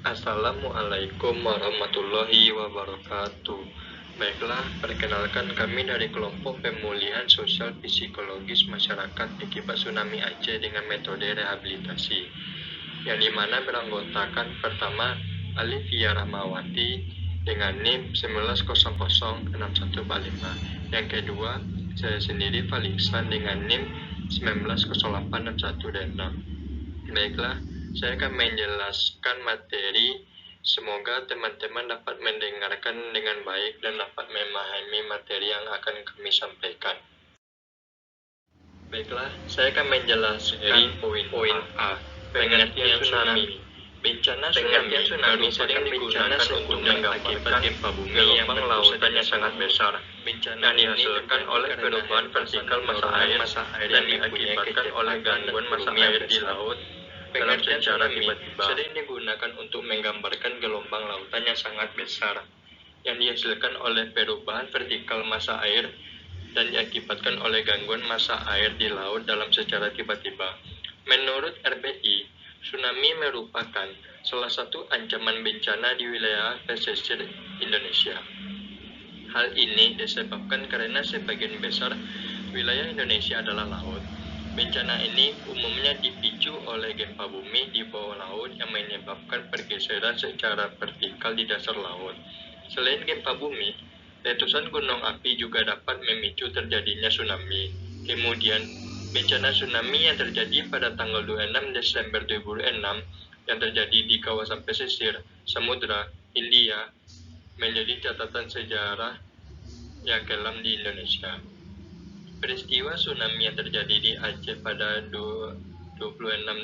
Assalamualaikum warahmatullahi wabarakatuh. Baiklah, perkenalkan kami dari kelompok pemulihan sosial psikologis masyarakat akibat tsunami Aceh dengan metode rehabilitasi, yang dimana beranggotakan pertama Alivia Rahmawati dengan NIM 19006145. Yang kedua, saya sendiri Faliksan dengan NIM 19086126. Baiklah, saya akan menjelaskan materi. Semoga teman-teman dapat mendengarkan dengan baik dan dapat memahami materi yang akan kami sampaikan. Baiklah, saya akan menjelaskan poin A. Pengertian tsunami. Bencana tsunami sering digunakan untuk menggambarkan gempa bumi yang lautan yang sangat besar. Bencana yang dihasilkan oleh perubahan vertikal massa air dan diakibatkan oleh gangguan massa air di laut. Pengertian tsunami sering digunakan untuk menggambarkan gelombang lautan yang sangat besar yang dihasilkan oleh perubahan vertikal massa air dan diakibatkan oleh gangguan massa air di laut dalam secara tiba-tiba. Menurut RBI, tsunami merupakan salah satu ancaman bencana di wilayah pesisir Indonesia. Hal ini disebabkan karena sebagian besar wilayah Indonesia adalah laut. Bencana ini umumnya dipicu oleh gempa bumi di bawah laut yang menyebabkan pergeseran secara vertikal di dasar laut. Selain gempa bumi, letusan gunung api juga dapat memicu terjadinya tsunami. Kemudian, bencana tsunami yang terjadi pada tanggal 26 Desember 2006 yang terjadi di kawasan pesisir Samudra Hindia menjadi catatan sejarah yang kelam di Indonesia. Peristiwa tsunami yang terjadi di Aceh pada 26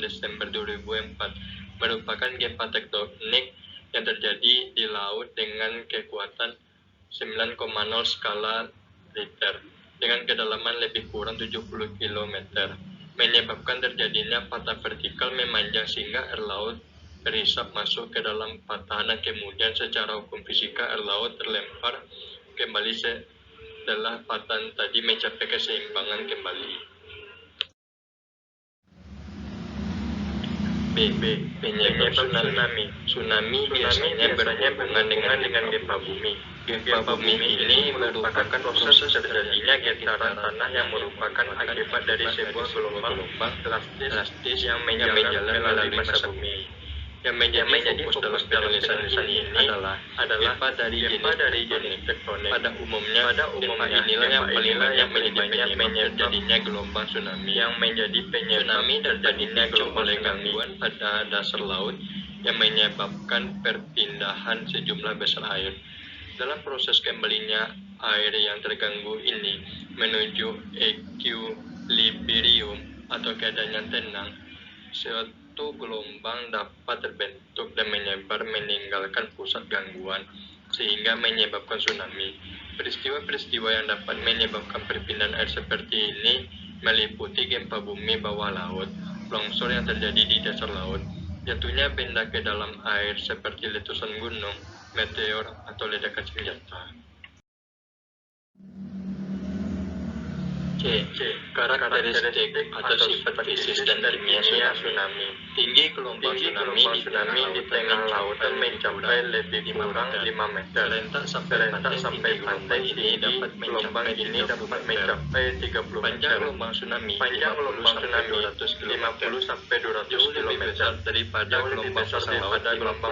Desember 2004 merupakan gempa tektonik yang terjadi di laut dengan kekuatan 9,0 skala Richter dengan kedalaman lebih kurang 70 km, menyebabkan terjadinya patah vertikal memanjang sehingga air laut berisap masuk ke dalam patahan dan kemudian secara hukum fisika air laut terlempar kembali setelah patahan tadi mencapai keseimbangan kembali. Penyebab tsunami. Tsunami biasanya berhubungan dengan gempa bumi. Gempa bumi ini merupakan proses terjadinya getaran tanah yang merupakan akibat dari sebuah gelombang drastis yang menjalar melalui massa bumi. Yang menjadi fokus dalam penulisan ini adalah gempa dari jenis tektonik. Pada umumnya gempa inilah yang paling banyak menjadi penyebab terjadinya gelombang tsunami. Yang menjadi penyebab terjadinya gelombang oleh gangguan pada dasar laut yang menyebabkan perpindahan sejumlah besar air. Dalam proses kembalinya air yang terganggu ini menuju equilibrium atau keadaan yang tenang, suatu gelombang dapat terbentuk dan menyebar meninggalkan pusat gangguan sehingga menyebabkan tsunami. Peristiwa-peristiwa yang dapat menyebabkan perpindahan air seperti ini meliputi gempa bumi bawah laut, longsor yang terjadi di dasar laut, jatuhnya benda ke dalam air seperti letusan gunung, meteor, atau ledakan senjata. Karakteristik atau sifat fisik dan kimia tsunami. Tinggi gelombang tsunami di tengah lautan mencapai lebih kurang 5 meter. Rentak sampai pantai ini dapat mencapai 30 meter. Panjang gelombang tsunami 50 sampai 200 km daripada gelombang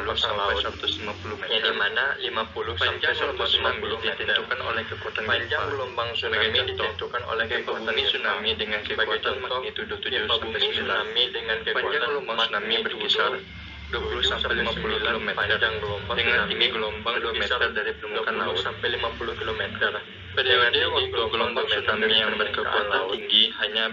pasang laut 150 meter. Yang dimana 50 sampai 150 ditentukan oleh kekuatan panjang gelombang tsunami ditentukan oleh gempa bumi tsunami dengan kekuatan magnitudo 7 sampai 9. Panjang gelombang tsunami berkisar 20 sampai 50 km dengan tinggi gelombang 2 meter dari permukaan laut sampai 50 km. Periode waktu gelombang tsunami yang berkekuatan tinggi hanya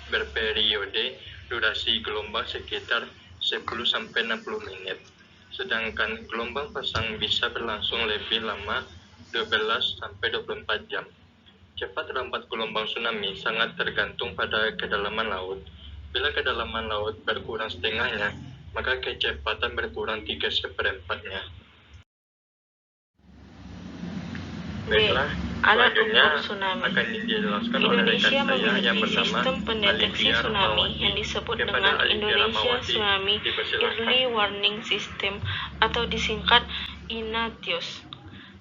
berperiode durasi gelombang sekitar 10 sampai 60 menit. Sedangkan gelombang pasang bisa berlangsung lebih lama 12 sampai 24 jam. Cepat lambat gelombang tsunami sangat tergantung pada kedalaman laut. Bila kedalaman laut berkurang setengahnya, maka kecepatan berkurang 3/4. Baiklah, Alat Selanjutnya ukur tsunami. akan dijelaskan oleh rekan Indonesia saya yang memiliki bernama sistem pendeteksi Alivia tsunami Rahmawati. yang disebut Kepada dengan Alivia Indonesia Rahmawati, Tsunami dipersilahkan. Early Warning System atau disingkat INATIOS.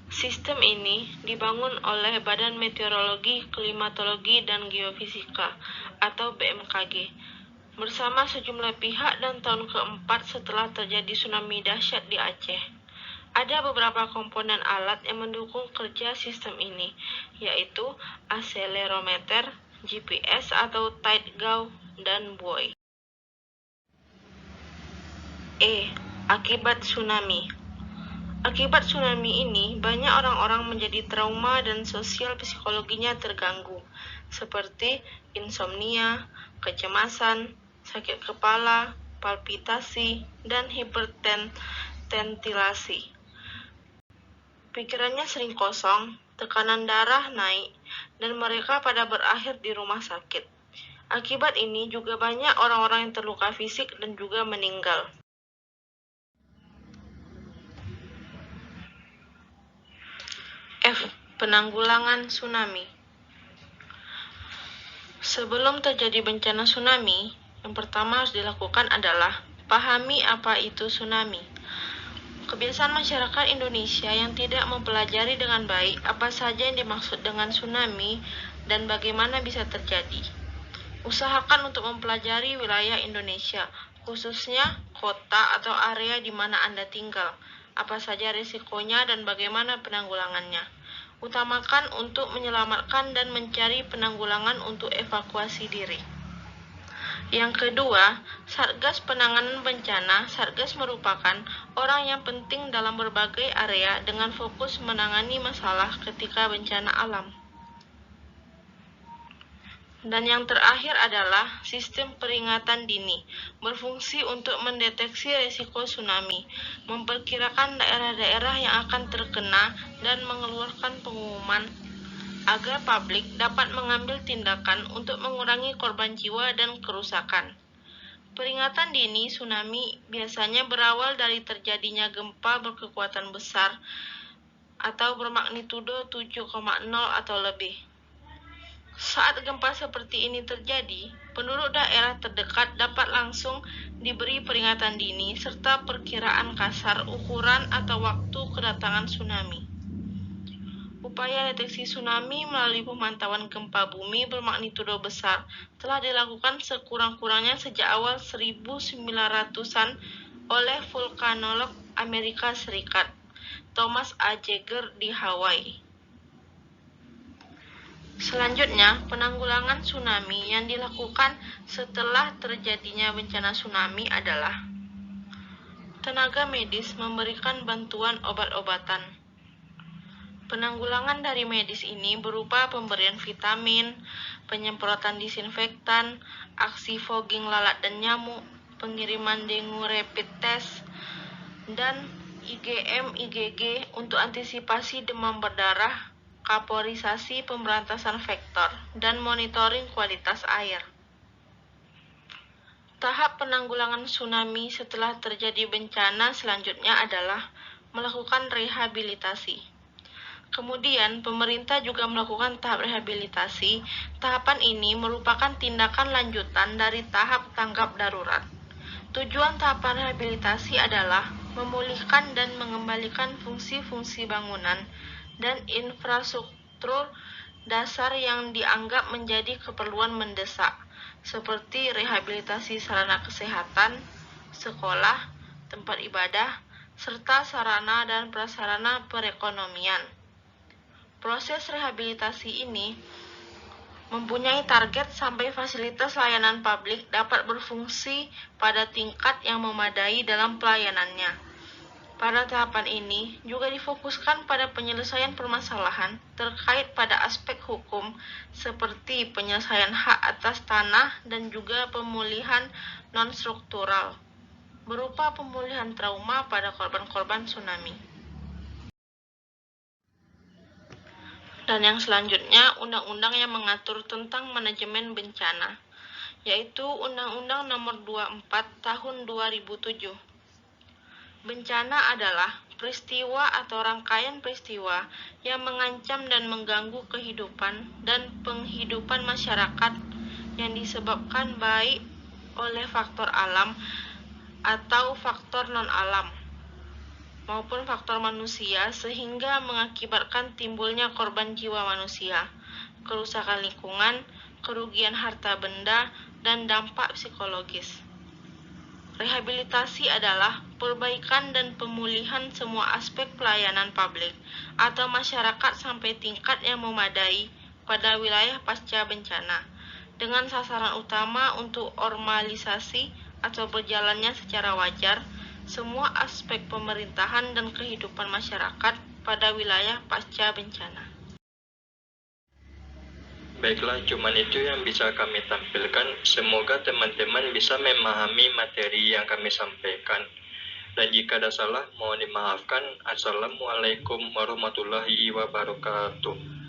Sistem ini dibangun oleh Badan Meteorologi, Klimatologi, dan Geofisika atau BMKG bersama sejumlah pihak dan tahun keempat setelah terjadi tsunami dahsyat di Aceh. Ada beberapa komponen alat yang mendukung kerja sistem ini, yaitu akselerometer, GPS atau tide gauge, dan buoy. Akibat tsunami. Akibat tsunami ini, banyak orang-orang menjadi trauma dan sosial psikologinya terganggu, seperti insomnia, kecemasan, sakit kepala, palpitasi, dan hiperventilasi. Pikirannya sering kosong, tekanan darah naik, dan mereka pada berakhir di rumah sakit. Akibat ini juga banyak orang-orang yang terluka fisik dan juga meninggal. Penanggulangan tsunami. Sebelum terjadi bencana tsunami, yang pertama harus dilakukan adalah pahami apa itu tsunami. Kebiasaan masyarakat Indonesia yang tidak mempelajari dengan baik apa saja yang dimaksud dengan tsunami dan bagaimana bisa terjadi. Usahakan untuk mempelajari wilayah Indonesia, khususnya kota atau area di mana Anda tinggal, apa saja risikonya dan bagaimana penanggulangannya. Utamakan untuk menyelamatkan dan mencari penanggulangan untuk evakuasi diri. Yang kedua, Satgas Penanganan Bencana. Satgas merupakan orang yang penting dalam berbagai area dengan fokus menangani masalah ketika bencana alam. Dan yang terakhir adalah sistem peringatan dini, berfungsi untuk mendeteksi risiko tsunami, memperkirakan daerah-daerah yang akan terkena, dan mengeluarkan pengumuman agar publik dapat mengambil tindakan untuk mengurangi korban jiwa dan kerusakan. Peringatan dini tsunami biasanya berawal dari terjadinya gempa berkekuatan besar atau bermagnitudo 7,0 atau lebih. Saat gempa seperti ini terjadi, penduduk daerah terdekat dapat langsung diberi peringatan dini serta perkiraan kasar ukuran atau waktu kedatangan tsunami. Upaya deteksi tsunami melalui pemantauan gempa bumi bermagnitudo besar telah dilakukan sekurang-kurangnya sejak awal 1900-an oleh vulkanolog Amerika Serikat, Thomas A. Jagger di Hawaii. Selanjutnya, penanggulangan tsunami yang dilakukan setelah terjadinya bencana tsunami adalah tenaga medis memberikan bantuan obat-obatan. Penanggulangan dari medis ini berupa pemberian vitamin, penyemprotan disinfektan, aksi fogging lalat dan nyamuk, pengiriman dengue rapid test, dan IgM-IgG untuk antisipasi demam berdarah, kaporisasi pemberantasan vektor, dan monitoring kualitas air. Tahap penanggulangan tsunami setelah terjadi bencana selanjutnya adalah melakukan rehabilitasi. Kemudian, pemerintah juga melakukan tahap rehabilitasi. Tahapan ini merupakan tindakan lanjutan dari tahap tanggap darurat. Tujuan tahapan rehabilitasi adalah memulihkan dan mengembalikan fungsi-fungsi bangunan dan infrastruktur dasar yang dianggap menjadi keperluan mendesak, seperti rehabilitasi sarana kesehatan, sekolah, tempat ibadah, serta sarana dan prasarana perekonomian. Proses rehabilitasi ini mempunyai target sampai fasilitas layanan publik dapat berfungsi pada tingkat yang memadai dalam pelayanannya. Pada tahapan ini juga difokuskan pada penyelesaian permasalahan terkait pada aspek hukum seperti penyelesaian hak atas tanah dan juga pemulihan non-struktural berupa pemulihan trauma pada korban-korban tsunami. Dan yang selanjutnya, undang-undang yang mengatur tentang manajemen bencana, yaitu Undang-Undang Nomor 24 Tahun 2007. Bencana adalah peristiwa atau rangkaian peristiwa yang mengancam dan mengganggu kehidupan dan penghidupan masyarakat yang disebabkan baik oleh faktor alam atau faktor non-alam maupun faktor manusia sehingga mengakibatkan timbulnya korban jiwa manusia, kerusakan lingkungan, kerugian harta benda, dan dampak psikologis. Rehabilitasi adalah perbaikan dan pemulihan semua aspek pelayanan publik atau masyarakat sampai tingkat yang memadai pada wilayah pasca bencana, dengan sasaran utama untuk normalisasi atau berjalannya secara wajar semua aspek pemerintahan dan kehidupan masyarakat pada wilayah pasca bencana. Baiklah, cuman itu yang bisa kami tampilkan. Semoga teman-teman bisa memahami materi yang kami sampaikan. Dan jika ada salah, mohon dimaafkan. Assalamualaikum warahmatullahi wabarakatuh.